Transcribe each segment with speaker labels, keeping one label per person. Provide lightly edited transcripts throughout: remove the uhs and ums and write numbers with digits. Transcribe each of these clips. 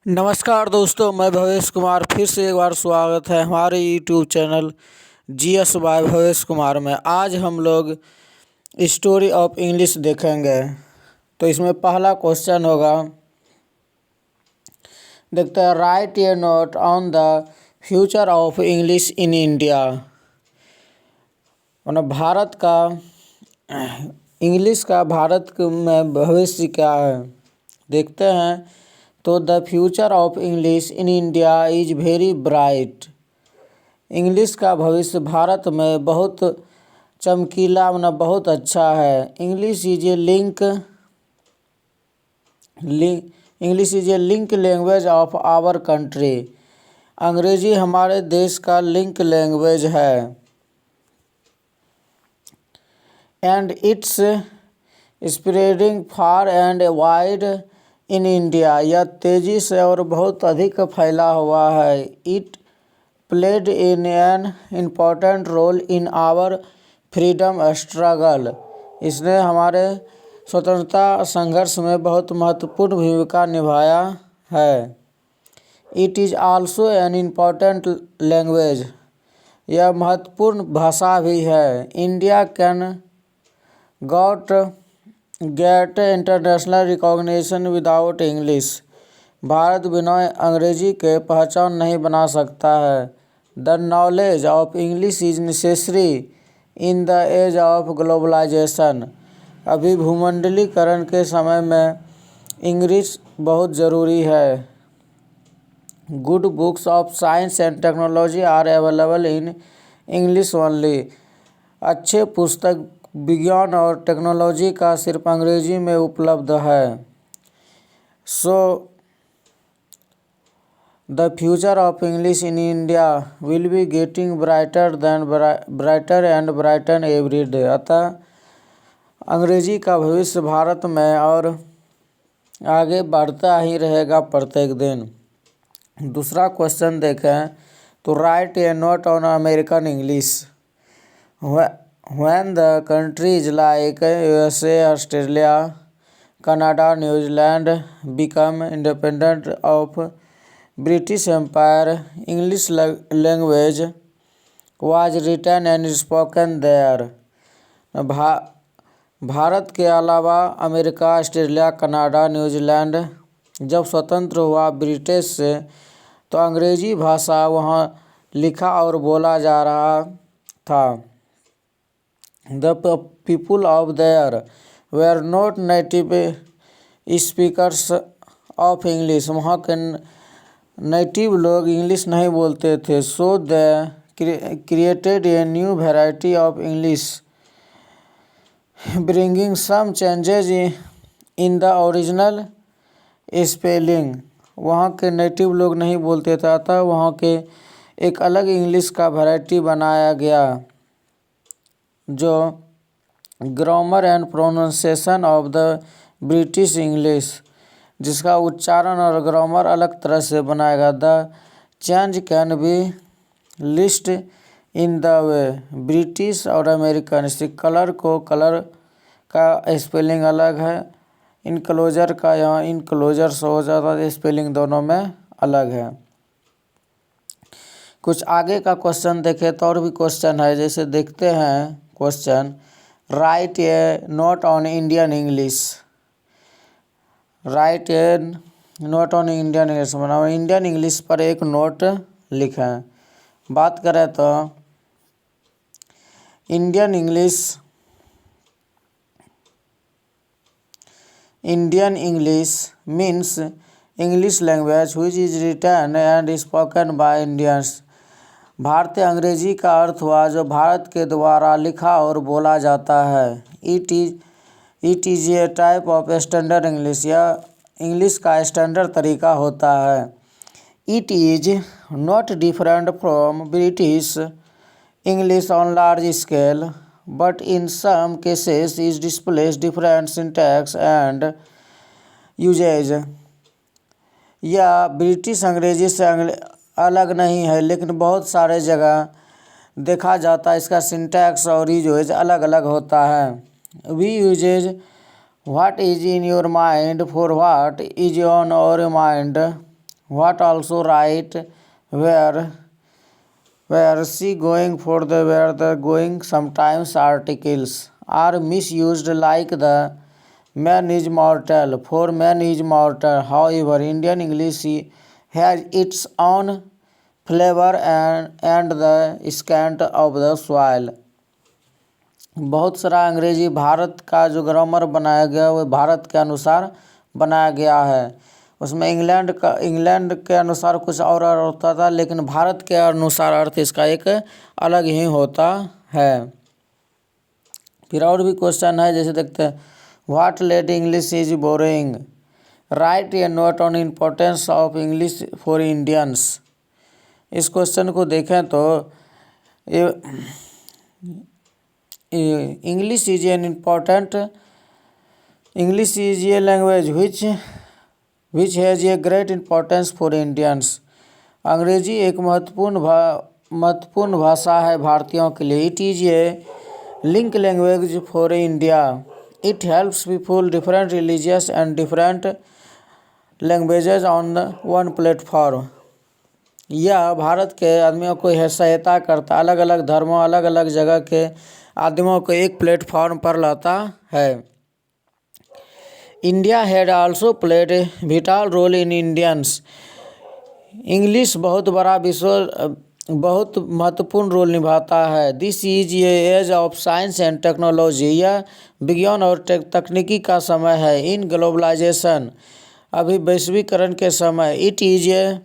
Speaker 1: नमस्कार दोस्तों, मैं भवेश कुमार फिर से एक बार स्वागत है हमारे YouTube channel GS bye Bhavesh Kumar में। आज हम लोग स्टोरी ऑफ इंग्लिश देखेंगे। तो इसमें पहला क्वेश्चन होगा, देखते हैं, right a note on the future of English in India. मतलब भारत का इंग्लिश का भारत में भविष्य क्या है, देखते हैं। तो the future of English in India is very bright. English का भविष्य भारत में बहुत चमकीला, मतलब बहुत अच्छा है। English is a link language of our country. अंग्रेजी हमारे देश का लिंक लैंग्वेज है। And it's spreading far and wide in India. यह तेज़ी से और बहुत अधिक फैला हुआ है। It played in an important role in our freedom struggle. इसने हमारे स्वतंत्रता संघर्ष में बहुत महत्वपूर्ण भूमिका निभाया है। It is also an important language. यह महत्वपूर्ण भाषा भी है। India can get international recognition without English. भारत बिना अंग्रेजी के पहचान नहीं बना सकता है। The knowledge of English is necessary in the age of globalisation. अभी भूमंडलीकरण के समय में इंग्लिश बहुत ज़रूरी है। Good books of science and technology are available in English only. अच्छे पुस्तक विज्ञान और टेक्नोलॉजी का सिर्फ अंग्रेजी में उपलब्ध है। So the future of English in India will be getting brighter and brighten every day. अतः अंग्रेजी का भविष्य भारत में और आगे बढ़ता ही रहेगा प्रत्येक दिन। दूसरा क्वेश्चन देखें तो, right a note on American English. When the countries like USA, Australia, Canada, New Zealand become independent of British Empire, English language was written and spoken there. Bharat के अलावा अमेरिका, ऑस्ट्रेलिया, कनाडा, न्यूजीलैंड जब स्वतंत्र हुआ British से, तो अंग्रेजी भाषा वहाँ लिखा और बोला जा रहा था। The people of there were not native speakers of English. वहाँ के नेटिव लोग इंग्लिश नहीं बोलते थे। So they created a new variety of English, bringing some changes in the original spelling. वहाँ के नेटिव लोग नहीं बोलते थे, अतः वहाँ के एक अलग इंग्लिश का वैरायटी बनाया गया, जो grammar and pronunciation of the British English, जिसका उच्चारण और ग्रामर अलग तरह से बनाएगा। The change can be list in the way British और अमेरिकन। इससे कलर का स्पेलिंग अलग है, इनक्लोजर का यहाँ इनक्लोजर से हो जाता है, स्पेलिंग दोनों में अलग है। कुछ आगे का क्वेश्चन देखें तो और भी क्वेश्चन है, जैसे देखते हैं question, write a note on Indian English. Write a note on Indian English, मतलब इंडियन इंग्लिश पर एक नोट लिखें। बात करें तो Indian English means English language which is written and spoken by Indians. भारतीय अंग्रेजी का अर्थ हुआ जो भारत के द्वारा लिखा और बोला जाता है। It is a type of standard English. यह इंग्लिश का स्टैंडर्ड तरीका होता है। It is not different from British English on large scale, but in some cases is displays different syntax and usages. यह ब्रिटिश अंग्रेजी से अलग नहीं है, लेकिन बहुत सारे जगह देखा जाता है इसका सिंटैक्स और यूजेज अलग अलग होता है। We uses what is in your mind for what is on your mind What also right where she going for the where the going. Sometimes articles are misused like the man is mortal for man is mortal. However, Indian English has its own flavor and the scent of the soil. बहुत सारा अंग्रेजी भारत का जो grammar बनाया गया वो भारत के अनुसार बनाया गया है। उसमें इंग्लैंड के अनुसार कुछ और अर्थ होता था, लेकिन भारत के अनुसार अर्थ इसका एक अलग ही होता है। फिर और भी क्वेश्चन है, जैसे देखते हैं, what let English is boring, write a note on importance of English for Indians. इस क्वेश्चन को देखें तो English is an important English is a language which has a great importance for Indians. अंग्रेजी एक महत्वपूर्ण भाषा है भारतीयों के लिए। It is a link language for India. It helps people different religious and different languages on one platform. यह भारत के आदमियों को सहायता करता, अलग अलग धर्मों अलग अलग जगह के आदमियों को एक प्लेटफॉर्म पर लाता है। India had also played a vital role in Indians. English बहुत महत्वपूर्ण रोल निभाता है। This is a age of science and technology. यह विज्ञान और तकनीकी का समय है। इन ग्लोबलाइजेशन, अभी वैश्वीकरण के समय, it is a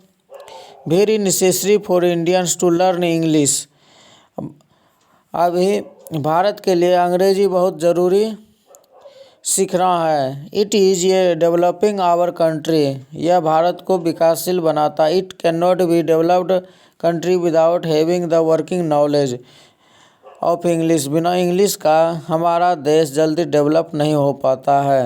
Speaker 1: very necessary for Indians to learn English. अभी भारत के लिए अंग्रेजी बहुत ज़रूरी सीखना है। It is a developing our country. यह भारत को विकासशील बनाता। It can not be developed country without having the working knowledge of English. बिना इंग्लिश का हमारा देश जल्दी डेवलप नहीं हो पाता है।